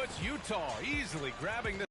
It's Utah easily grabbing the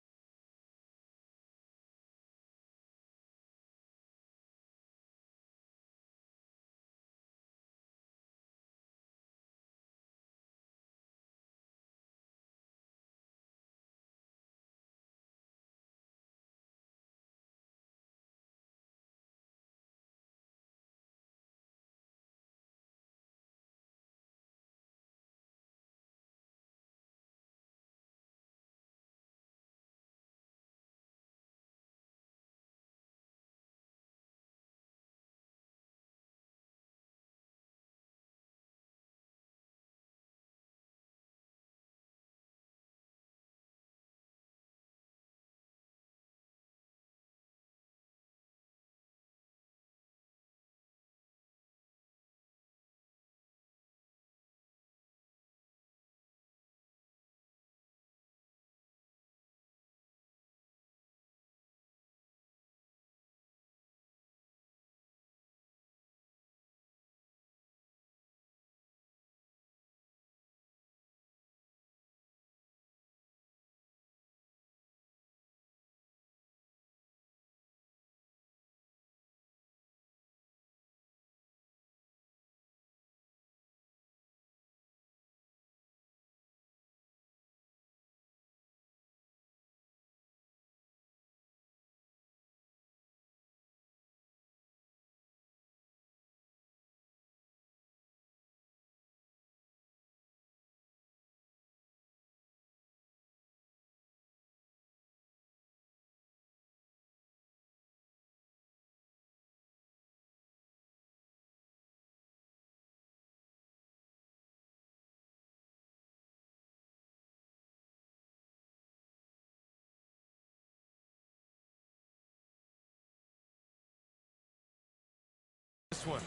one.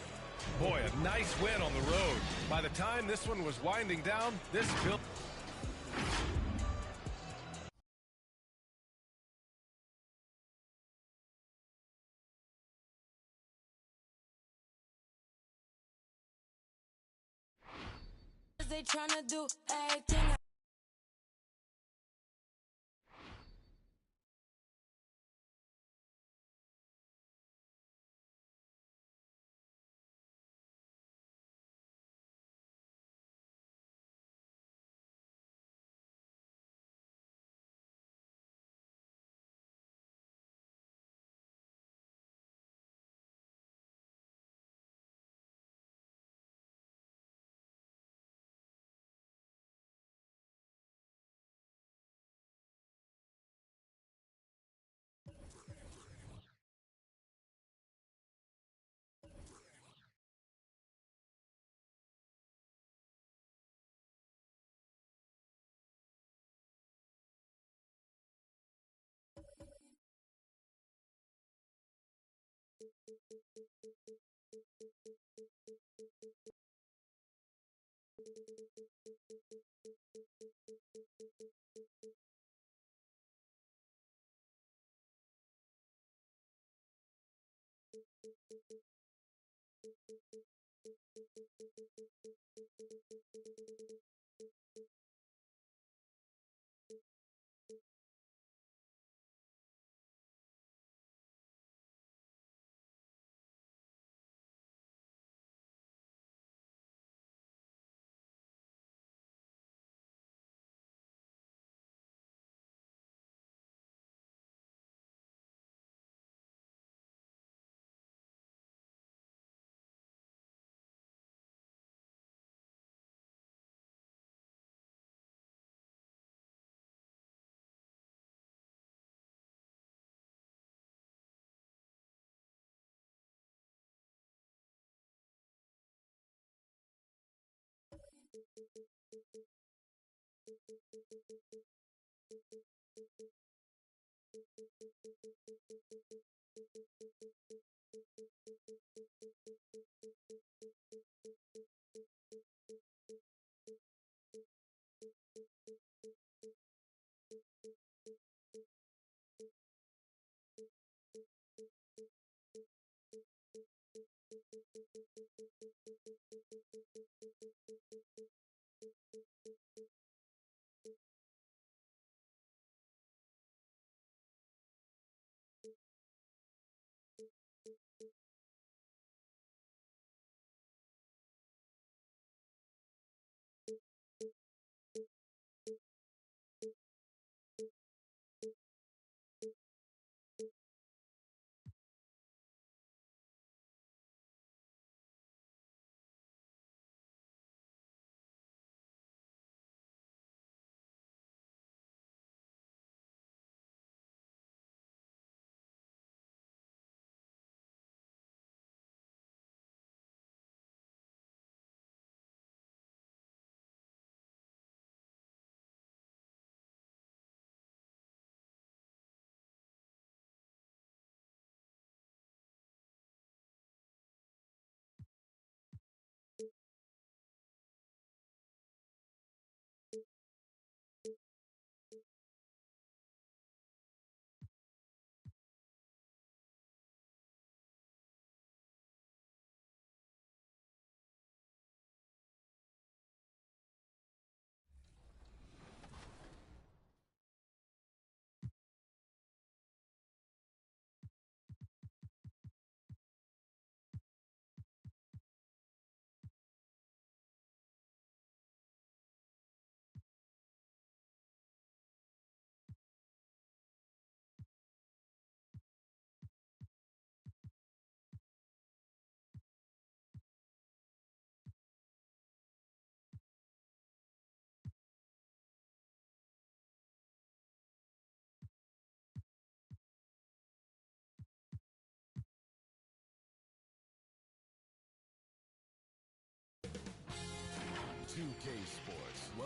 Boy, a nice win on the road. By the time this one was winding down, this build. They tryna do everything.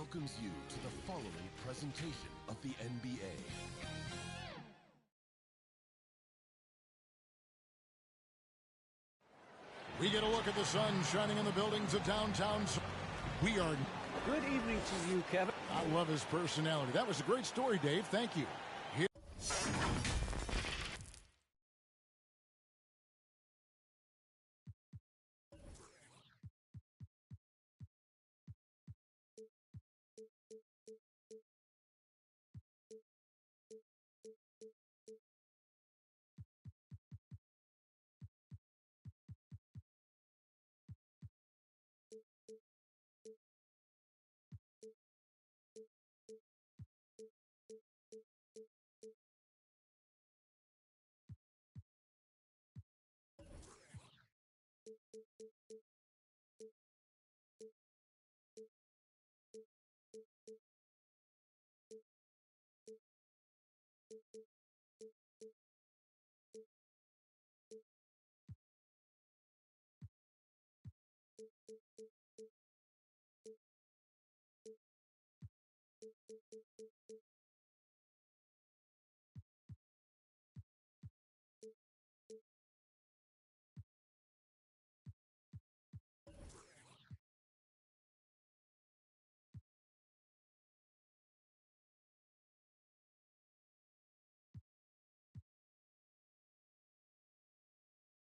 welcomes you to the following presentation of the NBA. We get a look at the sun shining in the buildings of downtown. We are... Good evening to you, Kevin. I love his personality. That was a great story, Dave. Thank you. Here...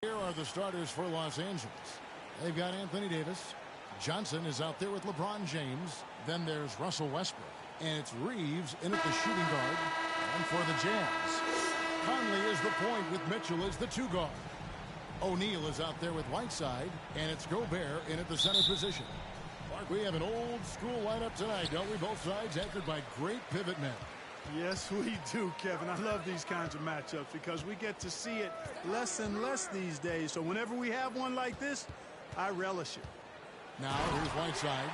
Here are the starters for Los Angeles. They've got Anthony Davis. Johnson is out there with LeBron James. Then there's Russell Westbrook. And it's Reeves in at the shooting guard. And for the Jazz, Conley is the point with Mitchell as the two guard. O'Neal is out there with Whiteside. And it's Gobert in at the center position. Mark, we have an old school lineup tonight, don't we? Both sides anchored by great pivot men. Yes, we do, Kevin. I love these kinds of matchups because we get to see it less and less these days. So whenever we have one like this, I relish it. Now, here's Whiteside.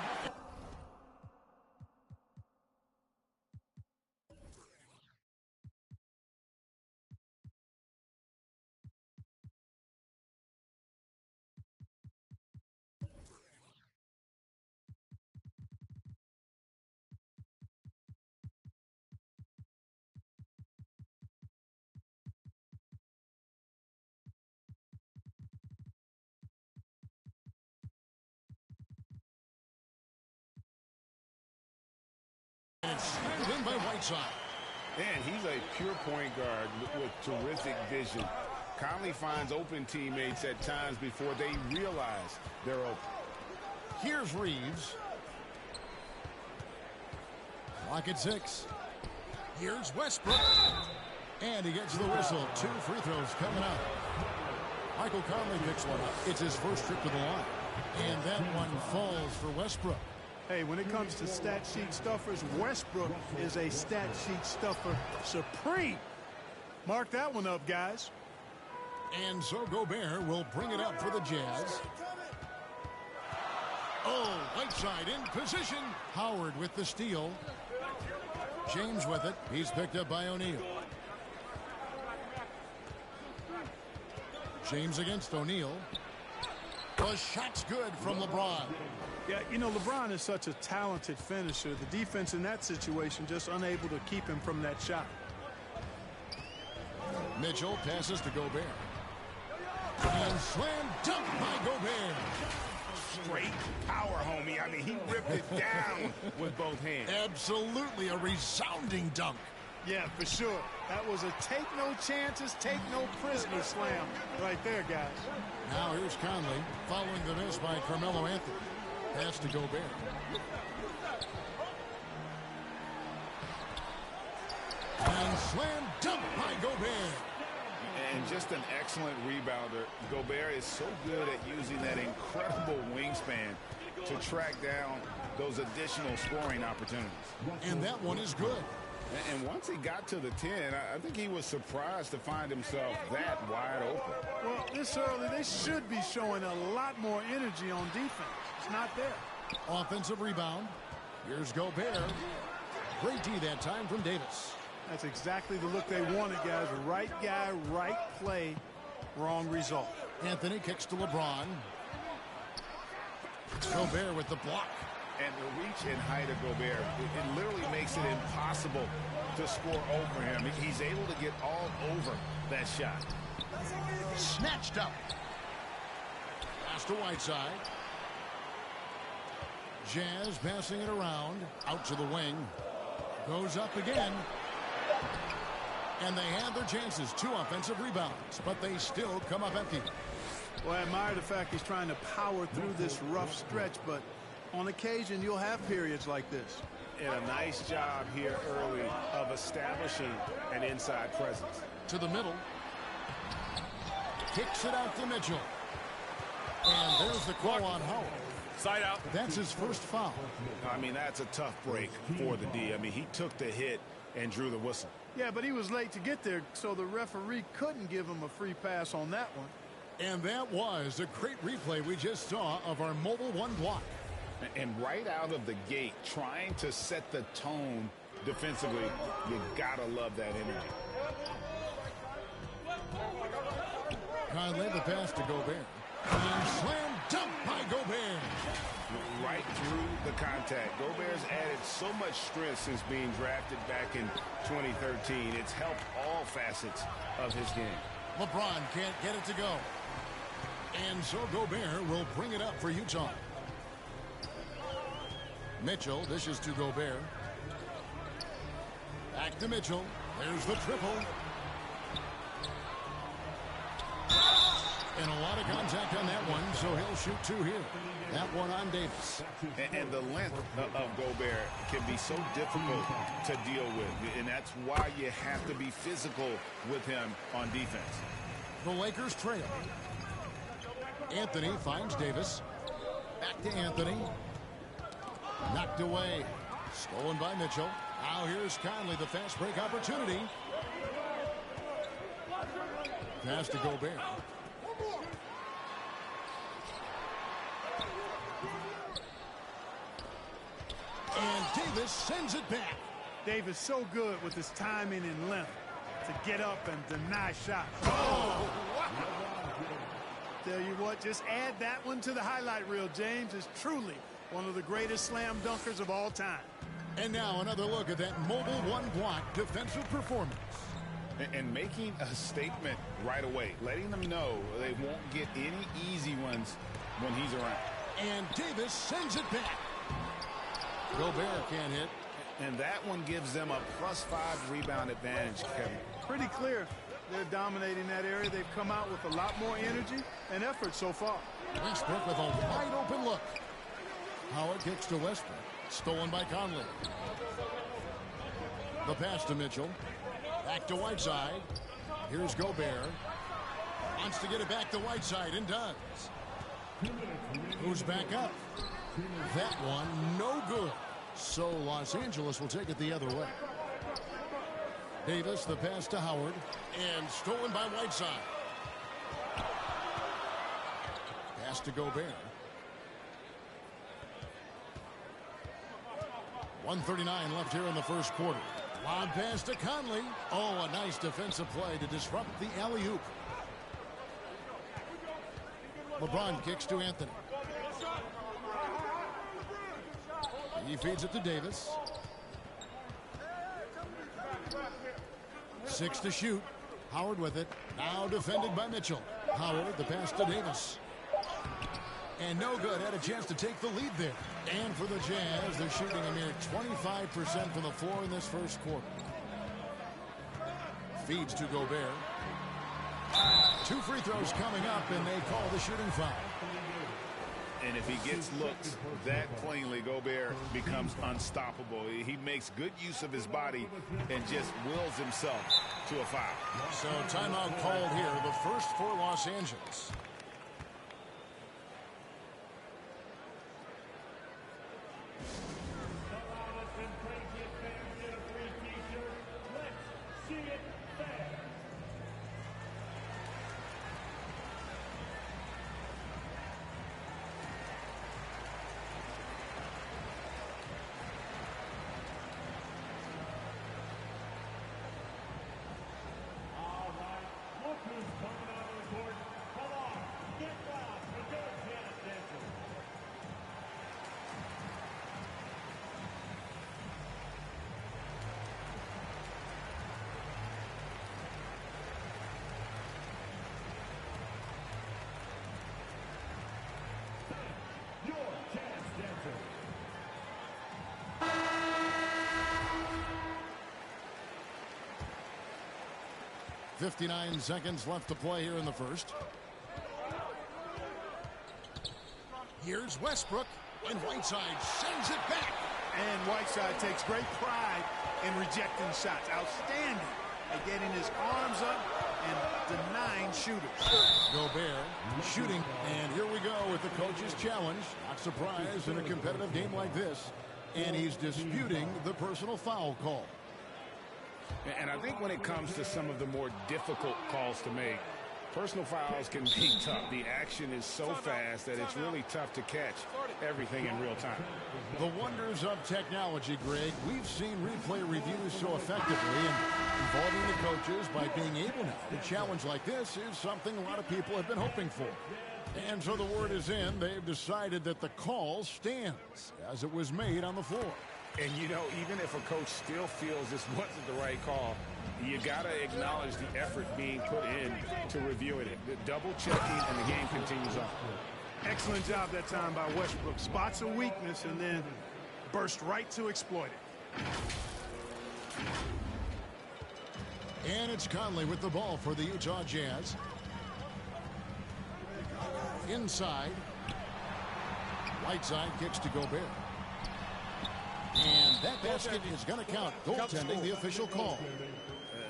And slammed in by Whiteside. And he's a pure point guard with terrific vision. Conley finds open teammates at times before they realize they're open. Here's Reeves. Clock at 6. Here's Westbrook. And he gets the whistle. 2 free throws coming up. Michael Conley picks one up. It's his first trip to the line. And that one falls for Westbrook. Hey, when it comes to stat sheet stuffers, Westbrook is a stat sheet stuffer supreme. Mark that one up, guys. And so Gobert will bring it up for the Jazz. Oh, Whiteside in position. Howard with the steal. James with it. He's picked up by O'Neal. James against O'Neal. The shot's good from LeBron. Yeah, you know, LeBron is such a talented finisher. The defense in that situation just unable to keep him from that shot. Mitchell passes to Gobert. And slam dunk by Gobert. Straight power, homie. I mean, he ripped it down with both hands. Absolutely a resounding dunk. Yeah, for sure. That was a take no chances, take no prisoner slam right there, guys. Now here's Conley following the miss by Carmelo Anthony. Pass to Gobert. And slam dunk by Gobert. And just an excellent rebounder. Gobert is so good at using that incredible wingspan to track down those additional scoring opportunities. And that one is good. And once he got to the 10, I think he was surprised to find himself that wide open. Well, this early, they should be showing a lot more energy on defense. It's not there. Offensive rebound. Here's Gobert. Great D that time from Davis. That's exactly the look they wanted, guys. Right guy, right play, wrong result. Anthony kicks to LeBron. Gobert with the block. And the reach and height of Gobert, it literally makes it impossible to score over him. He's able to get all over that shot. Snatched up. Pass to Whiteside. Jazz passing it around. Out to the wing. Goes up again. And they had their chances. 2 offensive rebounds. But they still come up empty. Well, I admire the fact he's trying to power through this rough stretch, but on occasion you'll have periods like this. And a nice job here early of establishing an inside presence. To the middle. Kicks it out to Mitchell. And there's the call on Howard. Side out. That's his first foul. I mean, that's a tough break for the D. I mean, he took the hit and drew the whistle. Yeah, but he was late to get there, so the referee couldn't give him a free pass on that one. And that was a great replay we just saw of our mobile 1 block. And right out of the gate, trying to set the tone defensively, you gotta love that energy. Conley the pass to Gobert. And slam dunk by Gobert. Right through the contact. Gobert's added so much strength since being drafted back in 2013. It's helped all facets of his game. LeBron can't get it to go. And so Gobert will bring it up for Utah. Mitchell dishes to Gobert. Back to Mitchell. There's the triple. And a lot of contact on that one, so he'll shoot 2 here. That one on Davis. And the length of Gobert can be so difficult to deal with. And that's why you have to be physical with him on defense. The Lakers trail. Anthony finds Davis. Back to Anthony. Knocked away. Stolen by Mitchell. Now here's Conley, the fast break opportunity. Pass to Gobert. And Davis sends it back. Davis so good with his timing and length to get up and deny shots. Oh! Tell you what, just add that one to the highlight reel. James is truly one of the greatest slam dunkers of all time. And now another look at that mobile 1 block defensive performance. And making a statement right away, letting them know they won't get any easy ones when he's around. And Davis sends it back. Gobert can't hit. And that one gives them a +5 rebound advantage, Kevin. Pretty clear. They're dominating that area. They've come out with a lot more energy and effort so far. Westbrook with a wide open look. Howard kicks to Westbrook. Stolen by Conley. The pass to Mitchell. Back to Whiteside. Here's Gobert. Wants to get it back to Whiteside and does. Who's back up? That one no good. So Los Angeles will take it the other way. Davis, the pass to Howard. And stolen by Whiteside. Pass to Gobert. 1:39 left here in the first quarter. Lob pass to Conley. Oh, a nice defensive play to disrupt the alley-oop. LeBron kicks to Anthony. He feeds it to Davis. 6 to shoot. Howard with it. Now defended by Mitchell. Howard, the pass to Davis. And no good. Had a chance to take the lead there. And for the Jazz, they're shooting a mere 25% from the floor in this first quarter. Feeds to Gobert. 2 free throws coming up, and they call the shooting foul. And if he gets looked that cleanly, Gobert becomes unstoppable. He makes good use of his body and just wills himself to a foul. So timeout called here, the first for Los Angeles. 59 seconds left to play here in the first. Here's Westbrook, and Whiteside sends it back. And Whiteside takes great pride in rejecting shots. Outstanding at getting his arms up and denying shooters. Gobert shooting, and here we go with the coach's challenge. Not surprised in a competitive game like this. And he's disputing the personal foul call. And I think when it comes to some of the more difficult calls to make, personal fouls can be tough. The action is so fast that it's really tough to catch everything in real time. The wonders of technology, Greg. We've seen replay reviews so effectively, and involving the coaches by being able now to challenge like this is something a lot of people have been hoping for. And so the word is in. They've decided that the call stands as it was made on the floor. And, you know, even if a coach still feels this wasn't the right call, you got to acknowledge the effort being put in to reviewing it. The double checking, and the game continues on. Excellent job that time by Westbrook. Spots a weakness and then burst right to exploit it. And it's Conley with the ball for the Utah Jazz. Inside. Whiteside kicks to Gobert. And that basket is going to count. Goaltending, the official call.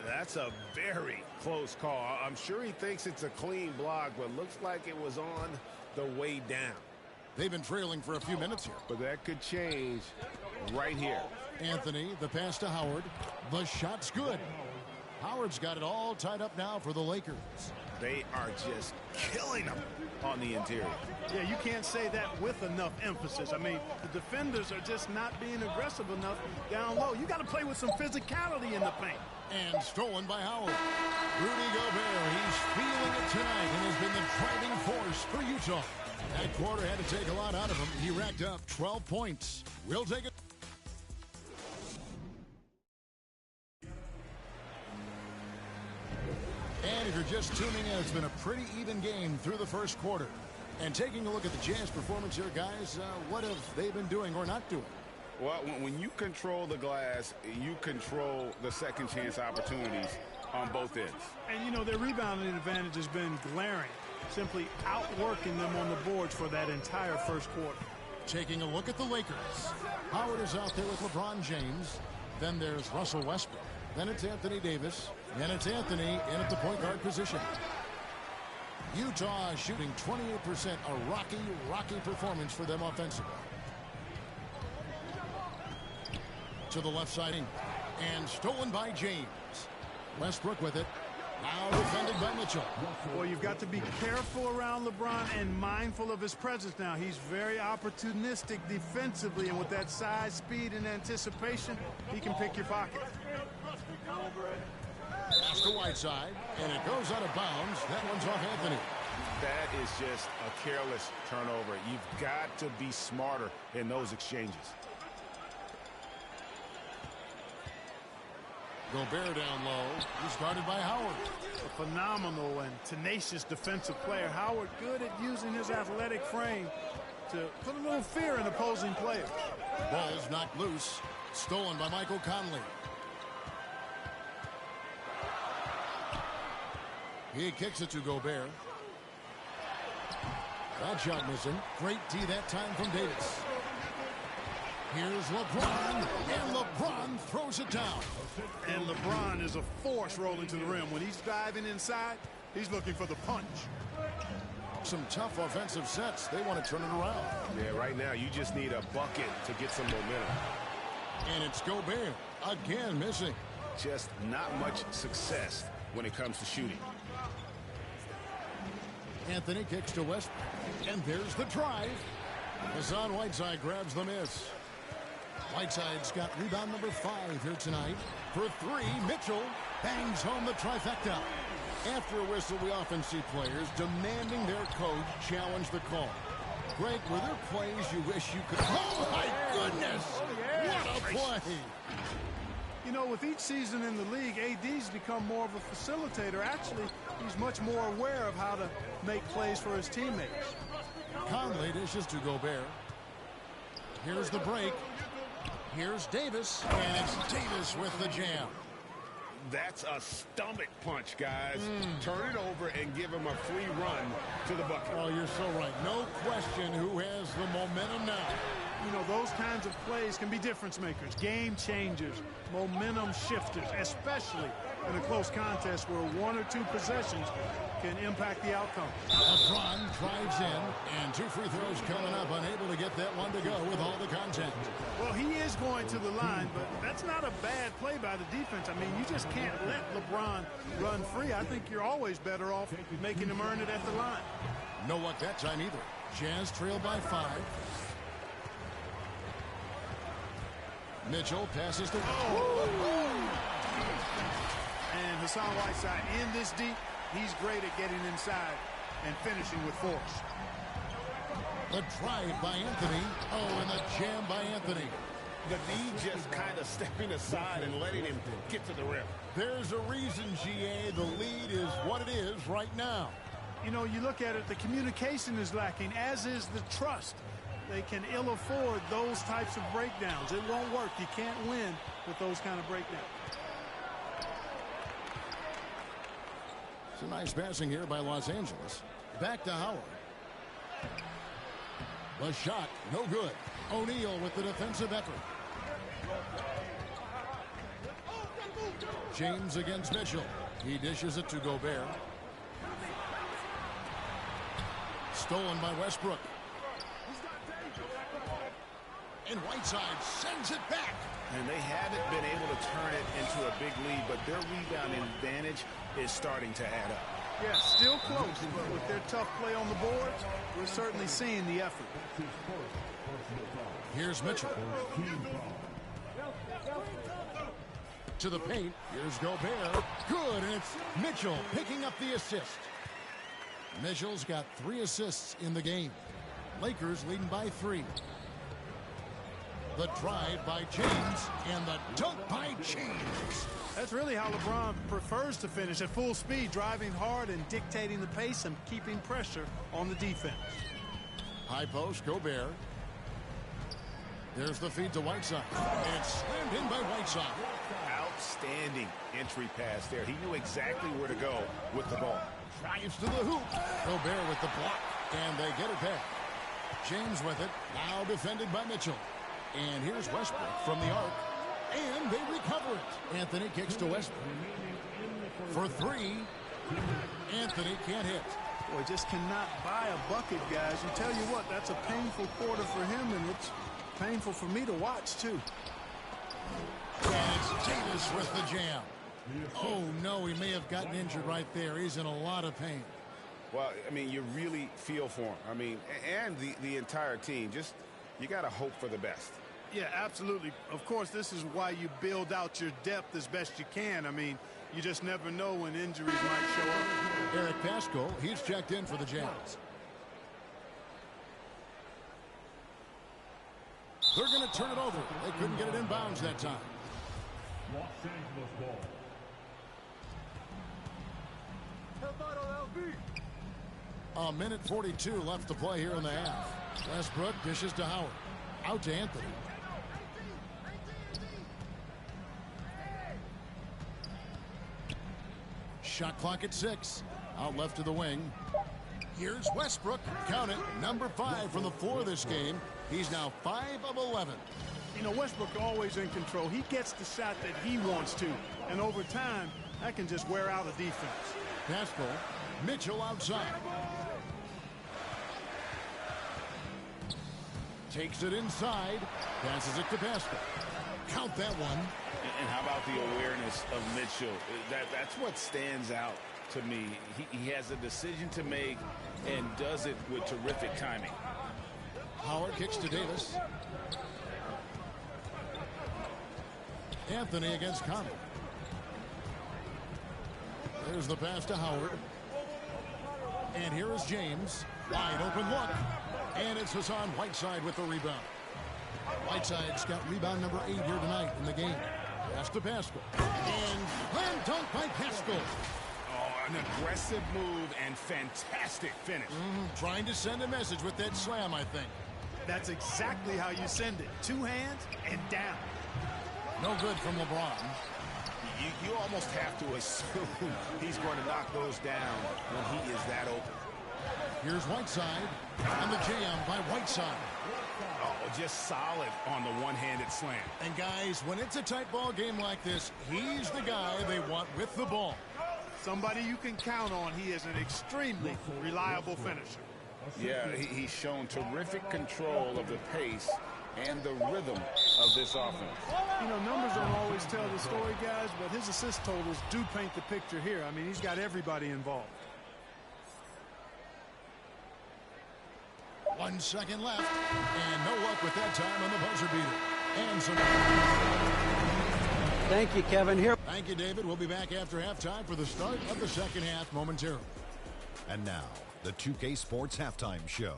That's a very close call. I'm sure he thinks it's a clean block, but looks like it was on the way down. They've been trailing for a few minutes here. But that could change right here. Anthony, the pass to Howard. The shot's good. Howard's got it all tied up now for the Lakers. They are just killing them on the interior. Yeah, you can't say that with enough emphasis. I mean, the defenders are just not being aggressive enough down low. You got to play with some physicality in the paint. And stolen by Howard. Rudy Gobert, he's feeling it tonight and has been the driving force for Utah. That quarter had to take a lot out of him. He racked up 12 points. We'll take it. And if you're just tuning in, it's been a pretty even game through the first quarter. And taking a look at the Jazz performance here, guys, what have they been doing or not doing? Well, when you control the glass, you control the second chance opportunities on both ends. And, you know, their rebounding advantage has been glaring, simply outworking them on the boards for that entire first quarter. Taking a look at the Lakers. Howard is out there with LeBron James. Then there's Russell Westbrook. Then it's Anthony Davis. And it's Anthony in at the point guard position. Utah shooting 28%. A rocky performance for them offensively. To the left side. And stolen by James. Westbrook with it. Now defended by Mitchell. Well, you've got to be careful around LeBron and mindful of his presence now. He's very opportunistic defensively, and with that size, speed, and anticipation, he can pick your pocket. Pass to Whiteside, and it goes out of bounds. That one's off Anthony. That is just a careless turnover. You've got to be smarter in those exchanges. Gobert down low. He's guarded by Howard. A phenomenal and tenacious defensive player. Howard good at using his athletic frame to put a little fear in opposing players. Ball's knocked loose. Stolen by Michael Conley. He kicks it to Gobert. That shot missing. Great D that time from Davis. Here's LeBron, and LeBron throws it down. And LeBron is a force rolling to the rim. When he's diving inside, he's looking for the punch. Some tough offensive sets. They want to turn it around. Yeah, right now you just need a bucket to get some momentum. And it's Gobert, again missing. Just not much success when it comes to shooting. Anthony kicks to Westbrook, and there's the drive. Hassan Whiteside grabs the miss. Whiteside's got rebound number 5 here tonight. For 3, Mitchell bangs home the trifecta. After a whistle, we often see players demanding their coach challenge the call. Greg, were there plays you wish you could... Oh, my goodness! What a play! You know, with each season in the league, AD's become more of a facilitator. Actually, he's much more aware of how to make plays for his teammates. Conley dishes to Gobert. Here's the break. Here's Davis, and it's Davis with the jam. That's a stomach punch, guys. Turn it over and give him a free run to the bucket. Oh, you're so right. No question who has the momentum now. You know, those kinds of plays can be difference makers, game changers, momentum shifters, especially in a close contest where one or two possessions can impact the outcome. LeBron drives in, and 2 free throws coming up, unable to get that one to go with all the contact. Well, he is going to the line, but that's not a bad play by the defense. I mean, you just can't let LeBron run free. I think you're always better off making him earn it at the line. No luck that time either. Jazz trail by 5. Mitchell passes to... And Hassan Whiteside in this deep, he's great at getting inside and finishing with force. The drive by Anthony. Oh, and the jam by Anthony. The knee just kind of stepping aside and letting him get to the rim. There's a reason, GA, the lead is what it is right now. You know, you look at it, the communication is lacking, as is the trust. They can ill afford those types of breakdowns. It won't work. You can't win with those kind of breakdowns. Some nice passing here by Los Angeles. Back to Howard. The shot, no good. O'Neal with the defensive effort. James against Mitchell. He dishes it to Gobert. Stolen by Westbrook. And Whiteside sends it back. And they haven't been able to turn it into a big lead, but their rebounding advantage is starting to add up. Yeah, still close, but with their tough play on the board, we're certainly seeing the effort. Here's Mitchell. To the paint. Here's Gobert. Good, and it's Mitchell picking up the assist. Mitchell's got 3 assists in the game. Lakers leading by 3. The drive by James and the dunk by James. That's really how LeBron prefers to finish, at full speed, driving hard and dictating the pace and keeping pressure on the defense. High post, Gobert. There's the feed to Whiteside. And it's slammed in by Whiteside. Outstanding entry pass there. He knew exactly where to go with the ball. Drives to the hoop. Gobert with the block. And they get it back. James with it. Now defended by Mitchell. And here's Westbrook from the arc. And they recover it. Anthony kicks to Westbrook. For 3. Anthony can't hit. Boy, just cannot buy a bucket, guys. And tell you what, that's a painful quarter for him, and it's painful for me to watch, too. And it's Davis with the jam. Oh, no, he may have gotten injured right there. He's in a lot of pain. Well, I mean, you really feel for him. I mean, and the entire team. Just, you got to hope for the best. Yeah, absolutely. Of course, this is why you build out your depth as best you can. I mean, you just never know when injuries might show up. Eric Pascal, he's checked in for the Jazz. They're going to turn it over. They couldn't get it in bounds that time. Los Angeles ball. A minute 42 left to play here in the half. Westbrook dishes to Howard. Out to Anthony. Shot clock at 6. Out left to the wing. Here's Westbrook. Count it. Number 5 from the floor this game. He's now 5 of 11. You know, Westbrook always in control. He gets the shot that he wants to. And over time, that can just wear out a defense. Pascal. Mitchell outside. Takes it inside. Passes it to Pascal. Count that one. And how about the awareness of Mitchell? That's what stands out to me. He has a decision to make and does it with terrific timing. Howard kicks to Davis. Anthony against Conley. There's the pass to Howard. And here is James. Wide open look. And it's Hassan Whiteside with the rebound. Whiteside's got rebound number 8 here tonight in the game. Pass to Pascal. And slam dunk by Pascal. Oh, an aggressive move and fantastic finish. Trying to send a message with that slam, I think. That's exactly how you send it. 2 hands and down. No good from LeBron. You almost have to assume he's going to knock those down when he is that open. Here's Whiteside, and the jam by Whiteside. Oh, just solid on the one-handed slam. And guys, when it's a tight ball game like this, he's the guy they want with the ball. Somebody you can count on. He is an extremely reliable finisher. Yeah, he's shown terrific control of the pace and the rhythm of this offense. You know, numbers don't always tell the story, guys, but his assist totals do paint the picture here. I mean, he's got everybody involved. 1 second left, and no luck with that time on the buzzer beater. And some... Thank you, Kevin. Here. Thank you, David. We'll be back after halftime for the start of the second half momentarily. And now, the 2K Sports Halftime Show.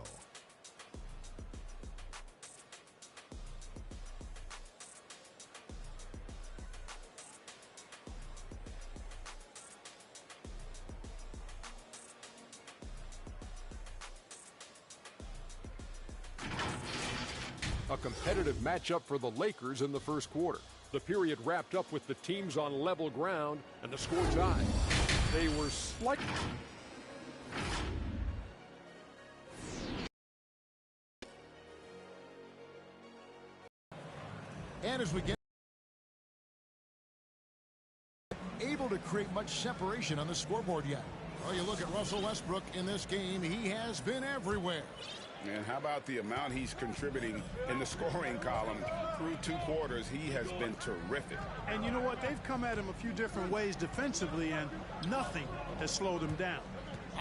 A competitive matchup for the Lakers in the first quarter. The period wrapped up with the teams on level ground and the score tied. They were slightly... And as we get able to create much separation on the scoreboard yet. Well, you look at Russell Westbrook in this game, he has been everywhere. And how about the amount he's contributing in the scoring column through 2 quarters? He has been terrific. And you know what? They've come at him a few different ways defensively, and nothing has slowed him down.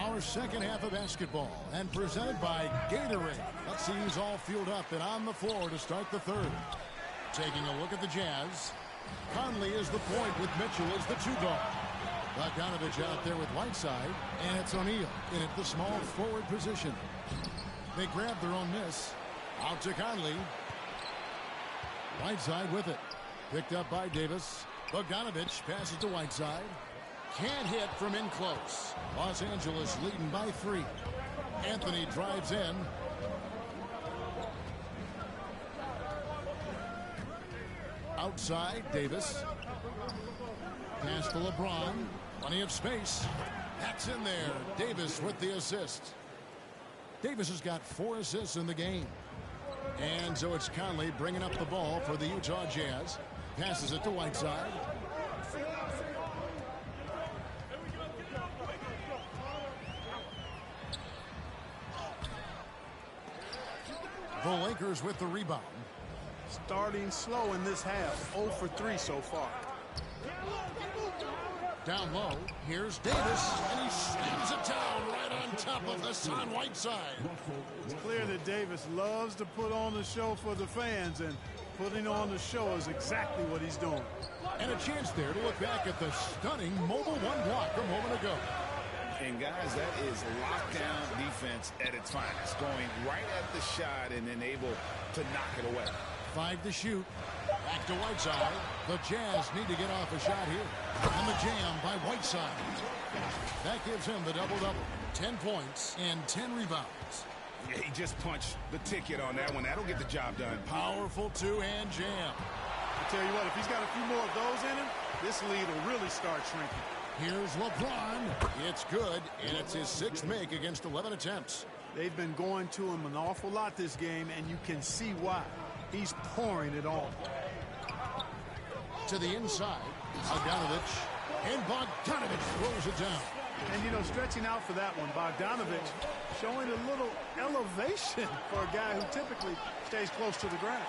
Our second half of basketball, and presented by Gatorade. Let's see who's all fueled up and on the floor to start the third. Taking a look at the Jazz. Conley is the point with Mitchell as the 2-guard. Bogdanovich out there with Whiteside, and it's O'Neal in at the small forward position. They grab their own miss. Out to Conley. Whiteside with it. Picked up by Davis. Bogdanovich passes to Whiteside. Can't hit from in close. Los Angeles leading by 3. Anthony drives in. Outside, Davis. Pass to LeBron. Plenty of space. That's in there. Davis with the assist. Davis has got 4 assists in the game. And so it's Conley bringing up the ball for the Utah Jazz. Passes it to Whiteside. The Lakers with the rebound. Starting slow in this half. 0 for 3 so far. Down low, here's Davis, and he slams it down right on top of Hassan Whiteside. It's clear that Davis loves to put on the show for the fans, and putting on the show is exactly what he's doing. And a chance there to look back at the stunning mobile 1 block a moment ago. And guys, that is lockdown defense at its finest. Going right at the shot and then able to knock it away. 5 to shoot. Back to Whiteside. The Jazz need to get off a shot here. And the jam by Whiteside. That gives him the double-double. 10 points and 10 rebounds. Yeah, he just punched the ticket on that one. That'll get the job done. Powerful 2-hand jam. I tell you what, if he's got a few more of those in him, this lead will really start shrinking. Here's LeBron. It's good, and it's his 6th make against 11 attempts. They've been going to him an awful lot this game, and you can see why. He's pouring it on. To the inside, Bogdanovich, and Bogdanovich throws it down. And, you know, stretching out for that one, Bogdanovich showing a little elevation for a guy who typically stays close to the ground.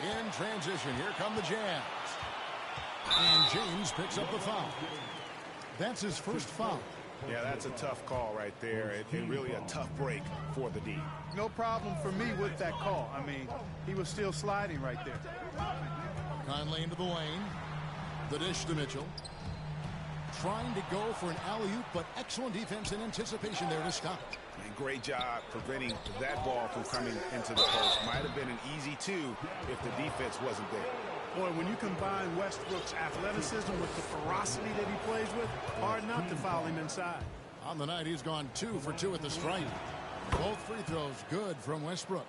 In transition, here come the Jazz. And James picks up the foul. That's his first foul. Yeah, that's a tough call right there. And really a tough break for the D. No problem for me with that call. I mean, he was still sliding right there. Conley into the lane. The dish to Mitchell. Trying to go for an alley-oop, but excellent defense and anticipation there to stop it. And great job preventing that ball from coming into the post. Might have been an easy 2 if the defense wasn't there. Boy, when you combine Westbrook's athleticism with the ferocity that he plays with, hard not to foul him inside. On the night, he's gone 2 for 2 at the stripe. Both free throws good from Westbrook.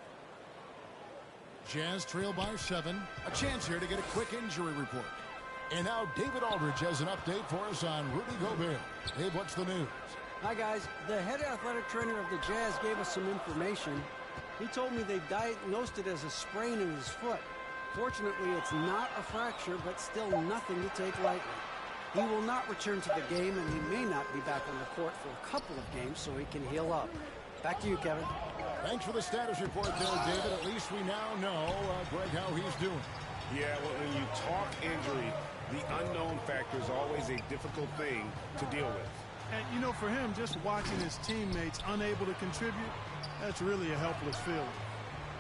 Jazz trail by 7. A chance here to get a quick injury report. And now David Aldridge has an update for us on Rudy Gobert. Dave, what's the news? Hi, guys. The head athletic trainer of the Jazz gave us some information. He told me they've diagnosed it as a sprain in his foot. Fortunately, it's not a fracture, but still nothing to take lightly. He will not return to the game, and he may not be back on the court for a couple of games so he can heal up. Back to you, Kevin. Thanks for the status report there, David. At least we now know, Greg, how he's doing. Yeah, well, when you talk injury, the unknown factor is always a difficult thing to deal with. And, you know, for him, just watching his teammates unable to contribute, that's really a helpless feeling.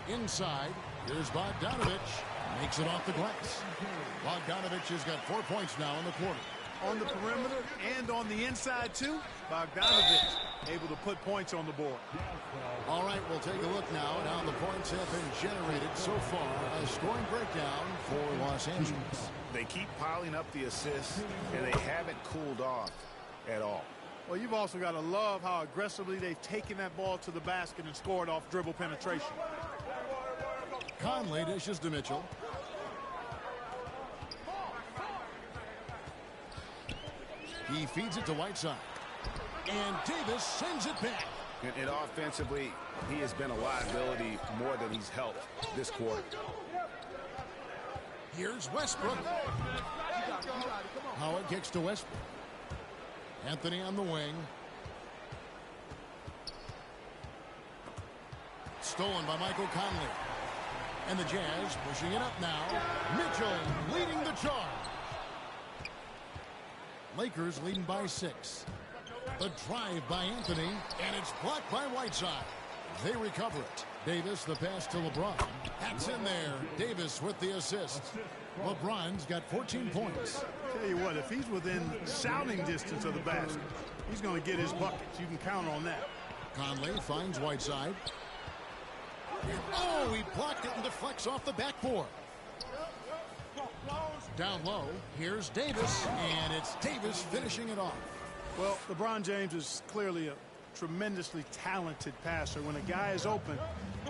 Inside, here's Bogdanovich. Makes it off the glass. Bogdanovich has got 4 points now in the quarter. On the perimeter and on the inside, too, Bogdanovich able to put points on the board. All right, we'll take a look now at how the points have been generated so far. A scoring breakdown for Los Angeles. They keep piling up the assists, and they haven't cooled off at all. Well, you've also got to love how aggressively they've taken that ball to the basket and scored off dribble penetration. Conley dishes to Mitchell. He feeds it to Whiteside. And Davis sends it back. And offensively, he has been a liability more than he's helped this quarter. Here's Westbrook. Howard kicks to Westbrook. Anthony on the wing. Stolen by Michael Conley. And the Jazz pushing it up now. Mitchell leading the charge. Lakers leading by 6. The drive by Anthony, and it's blocked by Whiteside. They recover it. Davis, the pass to LeBron. That's in there. Davis with the assist. LeBron's got 14 points. Tell you what, if he's within shouting distance of the basket, he's going to get his buckets. You can count on that. Conley finds Whiteside. Oh, he blocked it and deflects off the backboard. Down low, here's Davis, and it's Davis finishing it off. Well, LeBron James is clearly a tremendously talented passer. When a guy is open,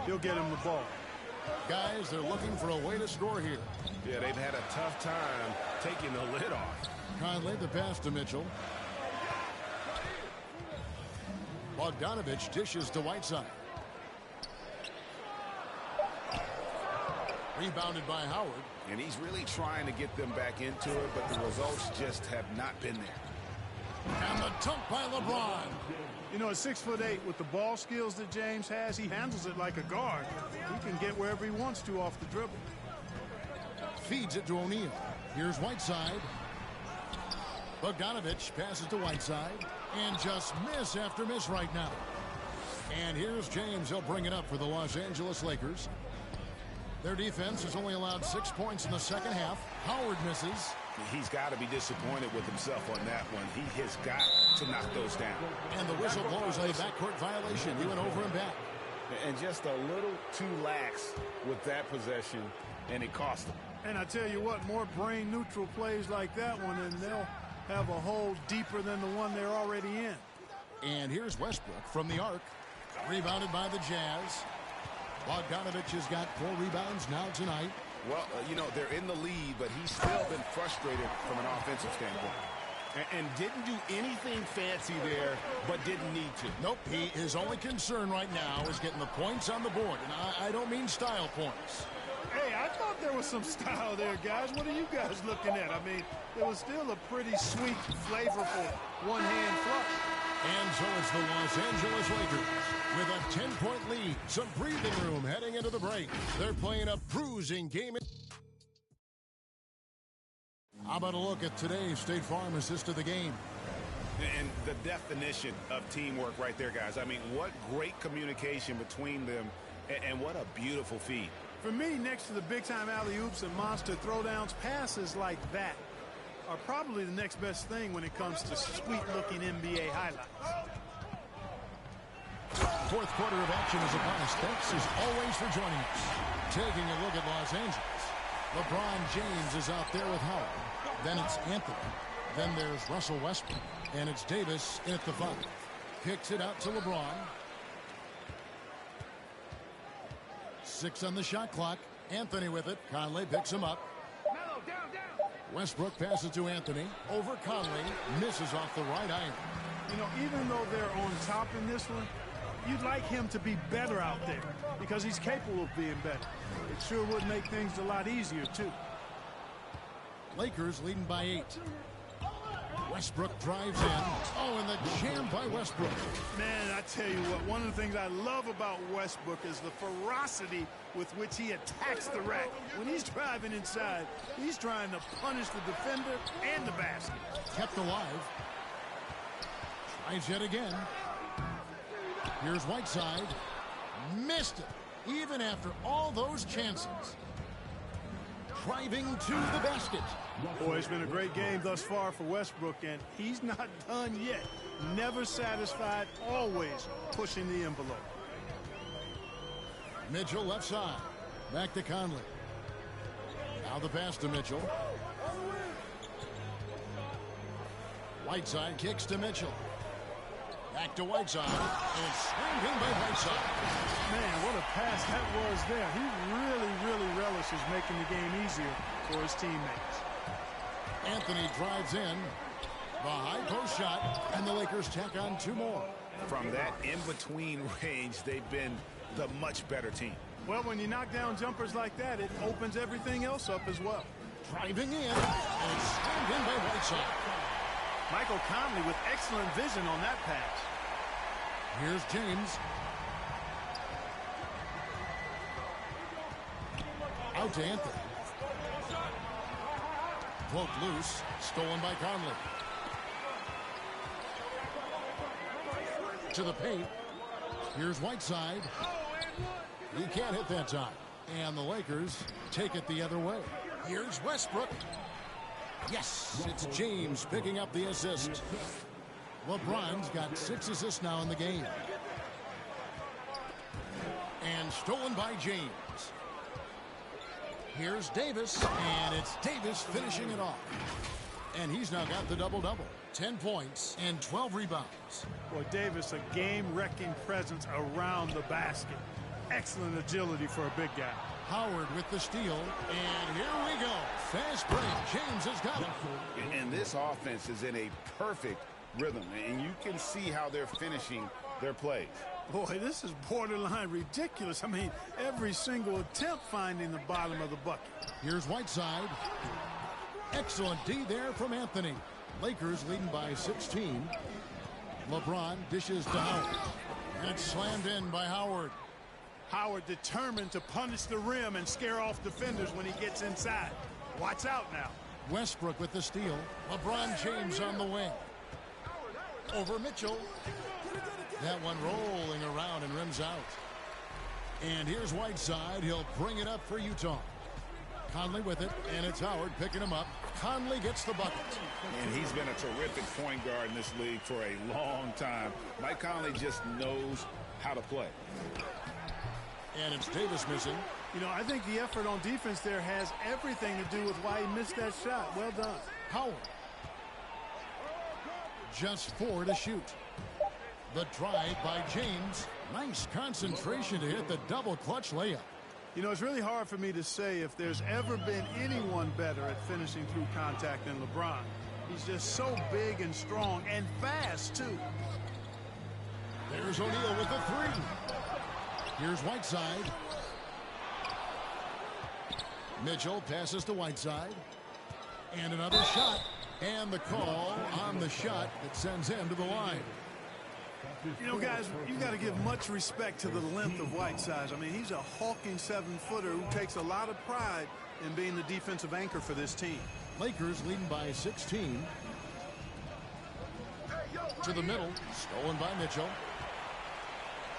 he'll get him the ball. Guys, they're looking for a way to score here. Yeah, they've had a tough time taking the lid off. Conley, the pass to Mitchell. Bogdanovich dishes to Whiteside. Rebounded by Howard. And he's really trying to get them back into it, but the results just have not been there. And the dunk by LeBron. You know, at 6'8", with the ball skills that James has, he handles it like a guard. He can get wherever he wants to off the dribble. Feeds it to O'Neal. Here's Whiteside. Bogdanovich passes to Whiteside. And just miss after miss right now. And here's James. He'll bring it up for the Los Angeles Lakers. Their defense has only allowed 6 points in the second half. Howard misses. He's got to be disappointed with himself on that one. He has got to knock those down. And the whistle blows a backcourt violation. He went over and back. And just a little too lax with that possession, and it cost him. And I tell you what, more brain-neutral plays like that one, and they'll have a hole deeper than the one they're already in. And here's Westbrook from the arc. Rebounded by the Jazz. Bogdanovich has got 4 rebounds now tonight. Well, you know, they're in the lead, but he's still been frustrated from an offensive standpoint. And didn't do anything fancy there, but didn't need to. Nope, his only concern right now is getting the points on the board. And I don't mean style points. Hey, I thought there was some style there, guys. What are you guys looking at? I mean, it was still a pretty sweet, flavorful one-hand flush. And so it's the Los Angeles Lakers with a 10-point lead. Some breathing room heading into the break. They're playing a bruising game. How about a look at today's State Farm assist of the game? And the definition of teamwork right there, guys. I mean, what great communication between them, and what a beautiful feed. For me, next to the big-time alley-oops and monster throwdowns, passes like that are probably the next best thing when it comes to sweet-looking NBA highlights. Fourth quarter of action is upon us. Thanks as always for joining us. Taking a look at Los Angeles. LeBron James is out there with Howard. Then it's Anthony. Then there's Russell Westbrook. And it's Davis in at the 5. Kicks it out to LeBron. 6 on the shot clock. Anthony with it. Conley picks him up. Westbrook passes to Anthony. Over Conley. Misses off the right iron. You know, even though they're on top in this one, you'd like him to be better out there because he's capable of being better. It sure would make things a lot easier, too. Lakers leading by 8. Westbrook drives in. Oh, and the jam by Westbrook. Man, I tell you what, one of the things I love about Westbrook is the ferocity with which he attacks the rack. When he's driving inside, he's trying to punish the defender and the basket. Kept alive. Tries yet again. Here's Whiteside. Missed it, even after all those chances. Driving to the basket. Boy, it's been a great game thus far for Westbrook, and he's not done yet. Never satisfied, always pushing the envelope. Mitchell left side. Back to Conley. Now the pass to Mitchell. Whiteside kicks to Mitchell. Back to Whiteside. And slammed in by Whiteside. Man, what a pass that was there. He really relishes making the game easier for his teammates. Anthony drives in. The high post shot. And the Lakers tack on 2 more. From that in-between range, they've been the much better team. Well, when you knock down jumpers like that, it opens everything else up as well. Driving in. And slammed in by Whiteside. Michael Conley with excellent vision on that pass. Here's James. Out to Anthony. Broke loose. Stolen by Conley. To the paint. Here's Whiteside. He can't hit that time. And the Lakers take it the other way. Here's Westbrook. Yes, it's James picking up the assist. LeBron's got 6 assists now in the game. And stolen by James. Here's Davis, and it's Davis finishing it off. And he's now got the double-double. 10 points and 12 rebounds. Boy, Davis, a game-wrecking presence around the basket. Excellent agility for a big guy. Howard with the steal, and here we go. Fast break. James has got it. And this offense is in a perfect rhythm, and you can see how they're finishing their plays. Boy, this is borderline ridiculous. I mean, every single attempt finding the bottom of the bucket. Here's Whiteside. Excellent D there from Anthony. Lakers leading by 16. LeBron dishes to Howard. And it's slammed in by Howard. Howard determined to punish the rim and scare off defenders when he gets inside. Watch out now. Westbrook with the steal. LeBron James on the wing. Over Mitchell. That one rolling around and rims out. And here's Whiteside. He'll bring it up for Utah. Conley with it, and it's Howard picking him up. Conley gets the bucket. And he's been a terrific point guard in this league for a long time. Mike Conley just knows how to play. And it's Davis missing. You know, I think the effort on defense there has everything to do with why he missed that shot. Well done. Howard. Just 4 to shoot. The drive by James. Nice concentration to hit the double clutch layup. You know, it's really hard for me to say if there's ever been anyone better at finishing through contact than LeBron. He's just so big and strong and fast, too. There's O'Neal with the 3. Here's Whiteside. Mitchell passes to Whiteside. And another shot. And the call on the shot that sends him to the line. You know, guys, you got to give much respect to the length of Whiteside. I mean, he's a hulking 7-footer who takes a lot of pride in being the defensive anchor for this team. Lakers leading by 16. To the middle. Stolen by Mitchell.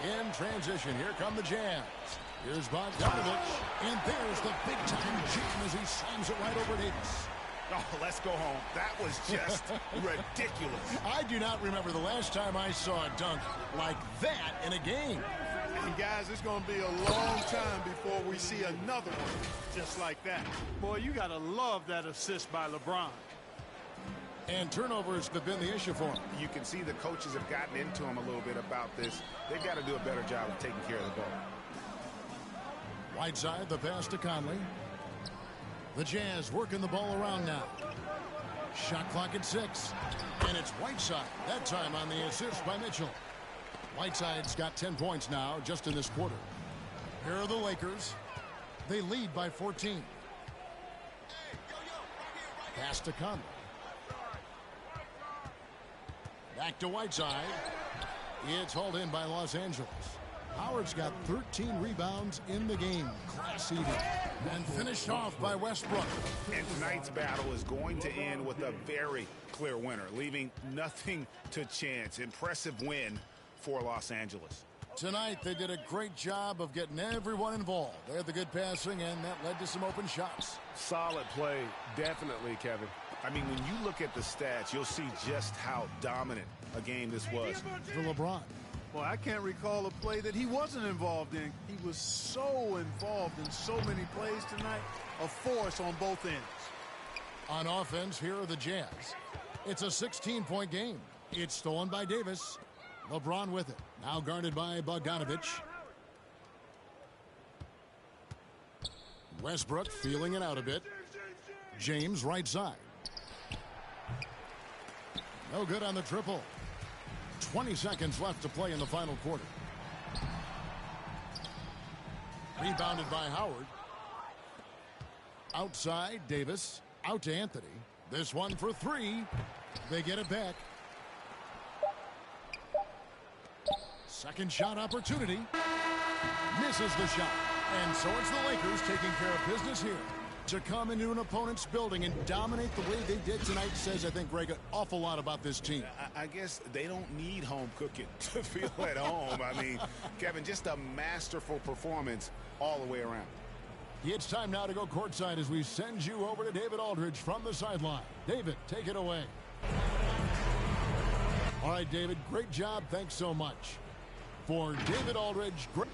In transition, here come the Jazz. Here's Bogdanovich. And there's the big-time jam as he slams it right over Davis. Oh, let's go home. That was just ridiculous. I do not remember the last time I saw a dunk like that in a game. And guys, it's going to be a long time before we see another one just like that. Boy, you got to love that assist by LeBron. And turnovers have been the issue for him. You can see the coaches have gotten into him a little bit about this. They've got to do a better job of taking care of the ball. Whiteside, the pass to Conley. The Jazz working the ball around now. Shot clock at 6. And it's Whiteside, that time on the assist by Mitchell. Whiteside's got 10 points now just in this quarter. Here are the Lakers. They lead by 14. Pass to Conley. Back to Whiteside. It's hauled in by Los Angeles. Howard's got 13 rebounds in the game. Class eating. And finished off by Westbrook. And tonight's battle is going to end with a very clear winner, leaving nothing to chance. Impressive win for Los Angeles. Tonight, they did a great job of getting everyone involved. They had the good passing, and that led to some open shots. Solid play, definitely, Kevin. I mean, when you look at the stats, you'll see just how dominant a game this was. For LeBron. Well, I can't recall a play that he wasn't involved in. He was so involved in so many plays tonight. A force on both ends. On offense, here are the Jazz. It's a 16-point game. It's stolen by Davis. LeBron with it. Now guarded by Bogdanovich. Westbrook feeling it out a bit. James right side. No good on the triple. 20 seconds left to play in the final quarter. Rebounded by Howard. Outside, Davis. Out to Anthony. This one for 3. They get it back. Second shot opportunity. Misses the shot. And so it's the Lakers taking care of business here. To come into an opponent's building and dominate the way they did tonight says, I think, Greg, an awful lot about this team. I guess they don't need home cooking to feel at home. I mean, Kevin, just a masterful performance all the way around. It's time now to go courtside as we send you over to David Aldridge from the sideline. David, take it away. All right, David, great job. Thanks so much. For David Aldridge, great.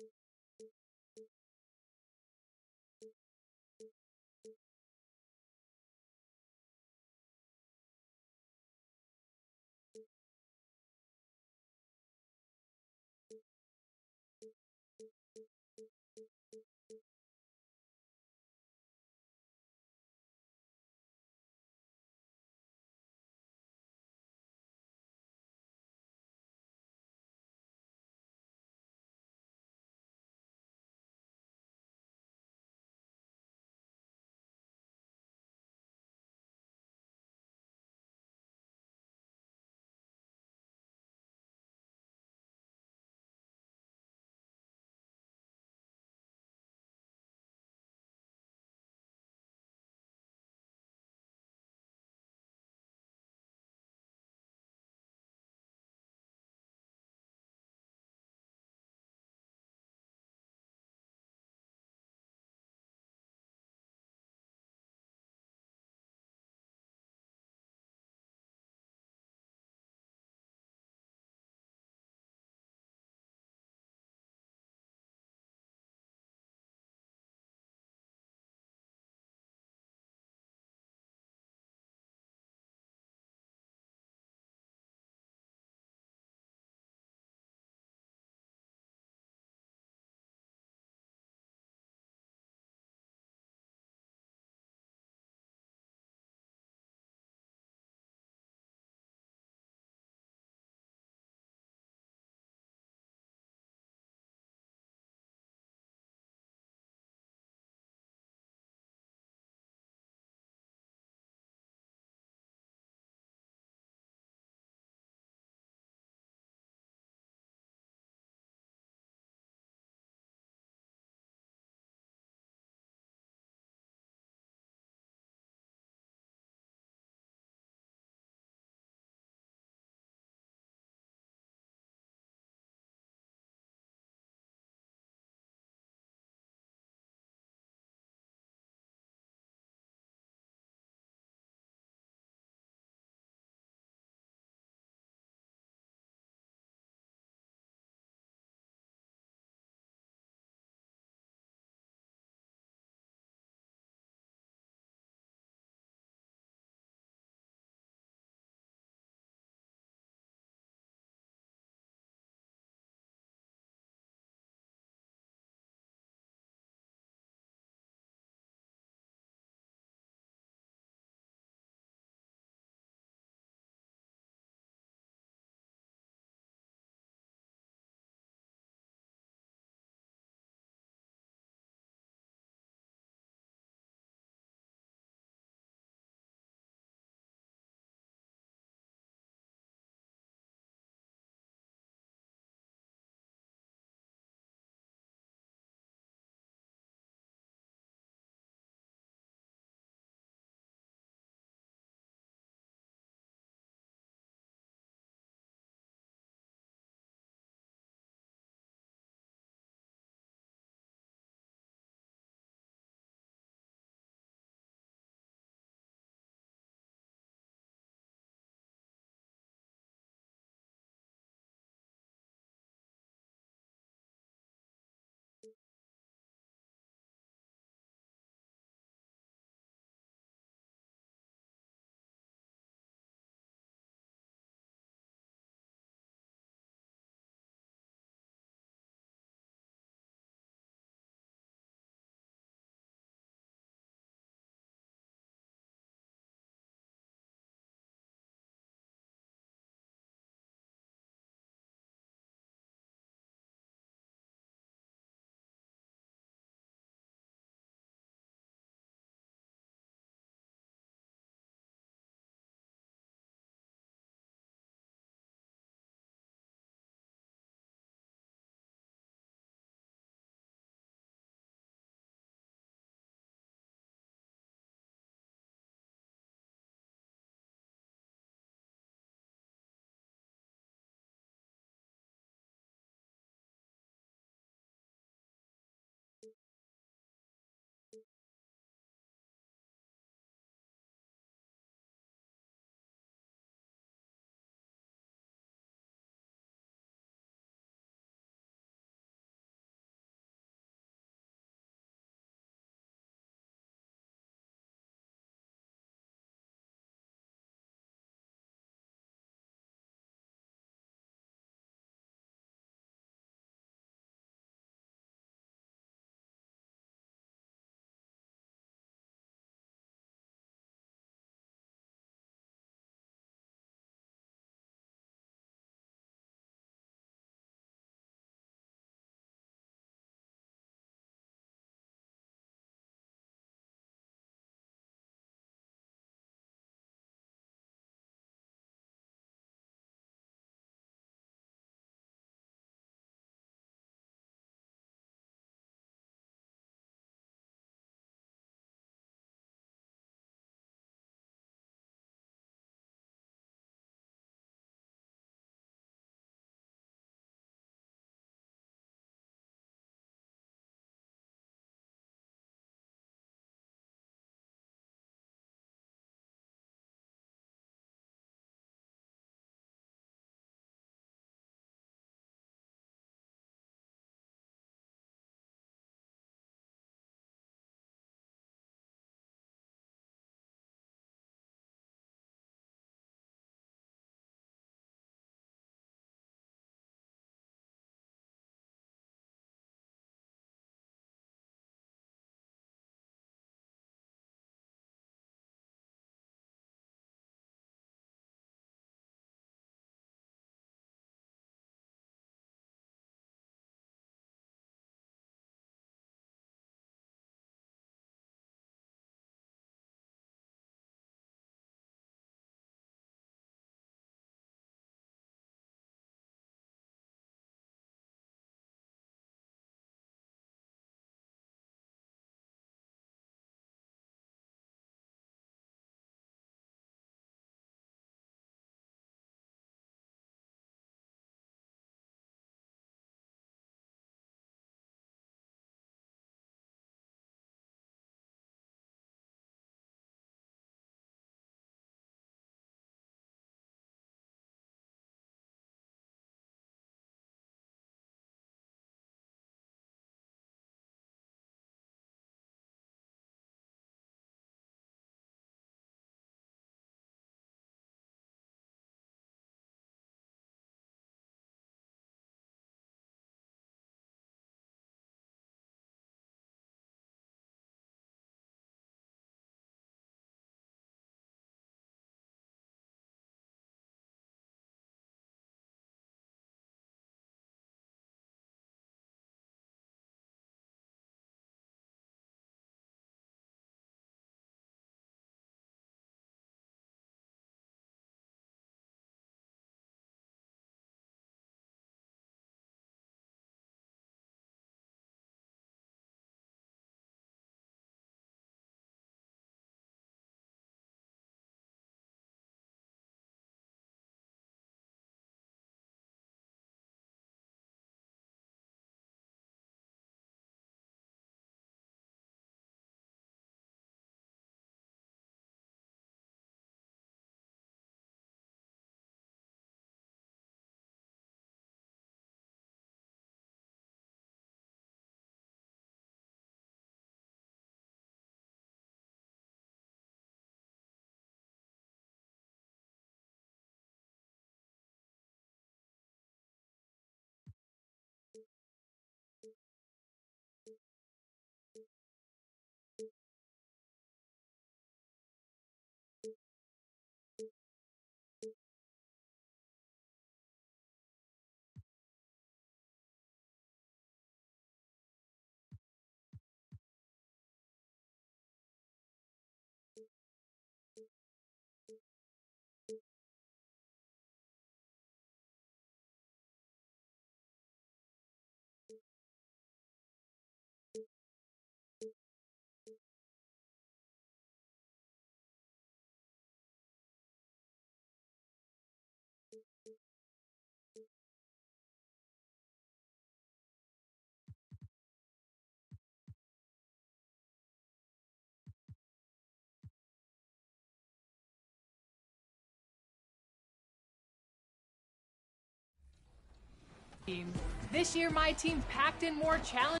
This year, my team packed in more challenges.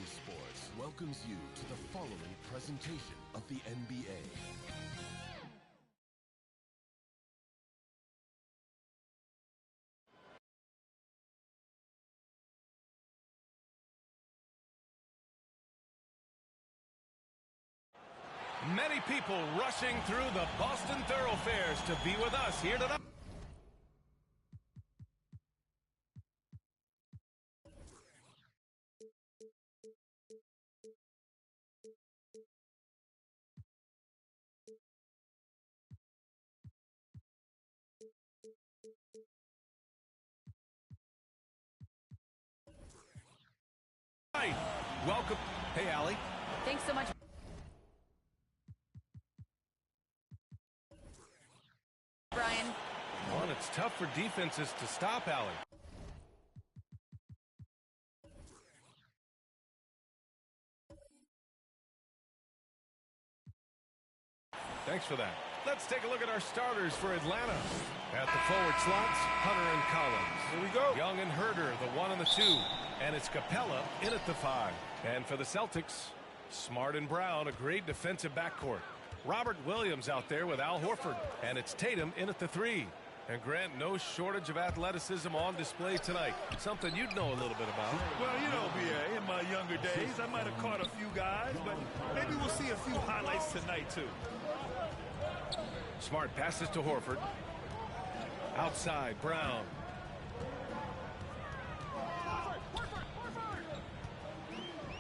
Sports welcomes you to the following presentation of the NBA. Many people rushing through the Boston thoroughfares to be with us here tonight. Welcome. Hey, Allie. Thanks so much. Brian. Well, and it's tough for defenses to stop Allie. Thanks for that. Let's take a look at our starters for Atlanta. At the forward slots, Hunter and Collins. Here we go. Young and Herder, the 1 and the 2. And it's Capella in at the 5. And for the Celtics, Smart and Brown, a great defensive backcourt. Robert Williams out there with Al Horford. And it's Tatum in at the 3. And Grant, no shortage of athleticism on display tonight. Something you'd know a little bit about. Well, you know, B.A., in my younger days, I might have caught a few guys, but maybe we'll see a few highlights tonight, too. Smart passes to Horford. Outside, Brown.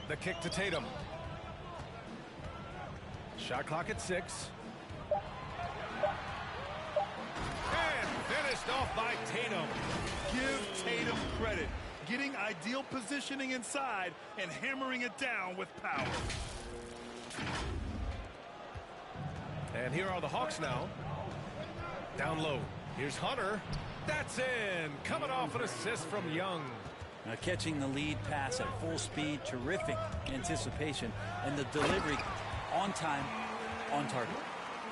The kick to Tatum. Shot clock at 6. And finished off by Tatum. Give Tatum credit. Getting ideal positioning inside and hammering it down with power. And here are the Hawks now. Down low. Here's Hunter. That's in. Coming off an assist from Young. Now catching the lead pass at full speed. Terrific anticipation. And the delivery on time, on target.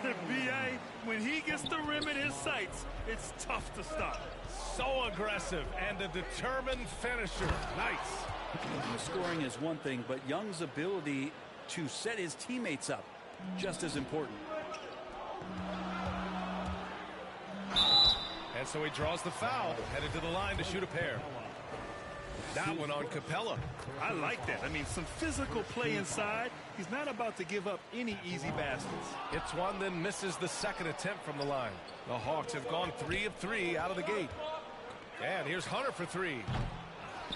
B.A., when he gets the rim in his sights, it's tough to stop. So aggressive and a determined finisher. Nice. Scoring is one thing, but Young's ability to set his teammates up, just as important. And so he draws the foul, headed to the line to shoot a pair. That one on Capella. I like that. I mean, some physical play inside. He's not about to give up any easy baskets. Hits one, then misses the second attempt from the line. The Hawks have gone 3 of 3 out of the gate. And here's Hunter for 3.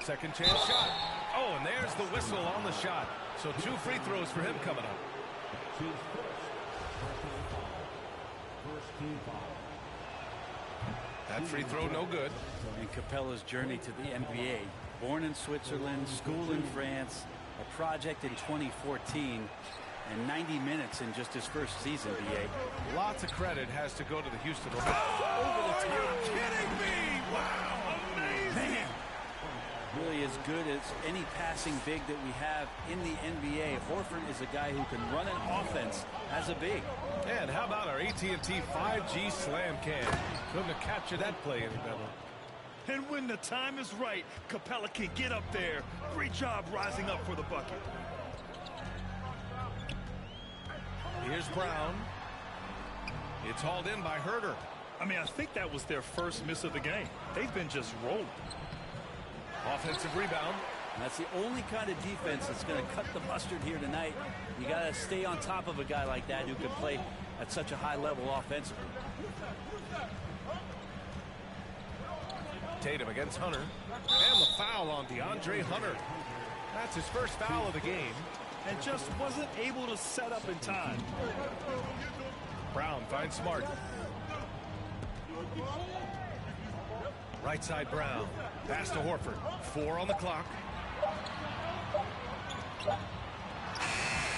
Second chance shot. Oh, and there's the whistle on the shot. So 2 free throws for him coming up. That free throw no good. And Capella's journey to the NBA. Born in Switzerland, schooled in France, a project in 2014, and 90 minutes in just his first season, B.A. Lots of credit has to go to the Houston. Over the top. Are you kidding me? Wow, amazing. Man. Really as good as any passing big that we have in the NBA. Horford is a guy who can run an offense as a big. And how about our AT&T 5G slam cam? Couldn't have captured that play any better. And when the time is right, Capella can get up there. Great job rising up for the bucket. Here's Brown. It's hauled in by Herder. I mean, I think that was their first miss of the game. They've been just rolling. Offensive rebound. That's the only kind of defense that's going to cut the mustard here tonight. You got to stay on top of a guy like that who can play at such a high level offensively. Tatum against Hunter. And the foul on DeAndre Hunter. That's his first foul of the game. And just wasn't able to set up in time. Brown finds Smart. Right side Brown. Pass to Horford. 4 on the clock.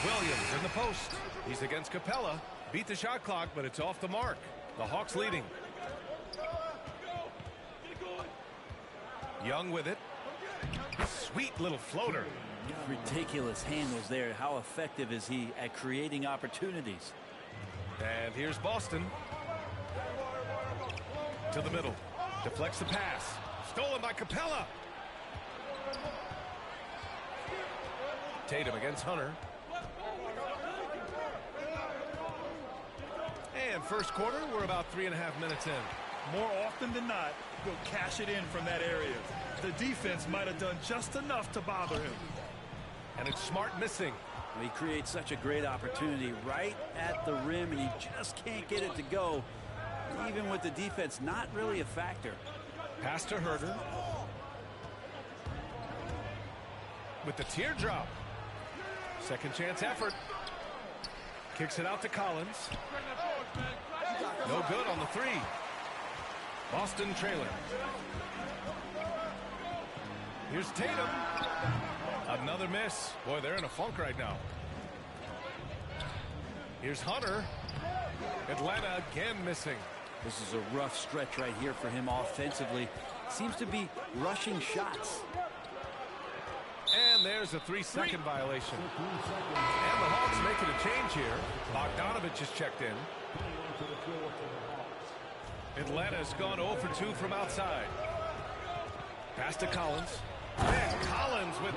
Williams in the post. He's against Capella. Beat the shot clock, but it's off the mark. The Hawks leading. Young with it. Sweet little floater. Ridiculous handles there. How effective is he at creating opportunities? And here's Boston. To the middle. Deflects the pass. Stolen by Capella. Tatum against Hunter. And first quarter, we're about 3.5 minutes in. More often than not, he'll cash it in from that area. The defense might have done just enough to bother him. And it's Smart missing. He creates such a great opportunity right at the rim, and he just can't get it to go. Even with the defense not really a factor. Pass to Herder. With the teardrop. Second chance effort. Kicks it out to Collins. No good on the 3. Boston trailer. Here's Tatum. Another miss. Boy, they're in a funk right now. Here's Hunter. Atlanta again missing. This is a rough stretch right here for him offensively. Seems to be rushing shots. And there's a 3-second violation. And the Hawks making a change here. Bogdanovich has checked in. Atlanta's gone 0 for 2 from outside. Pass to Collins. And Collins with...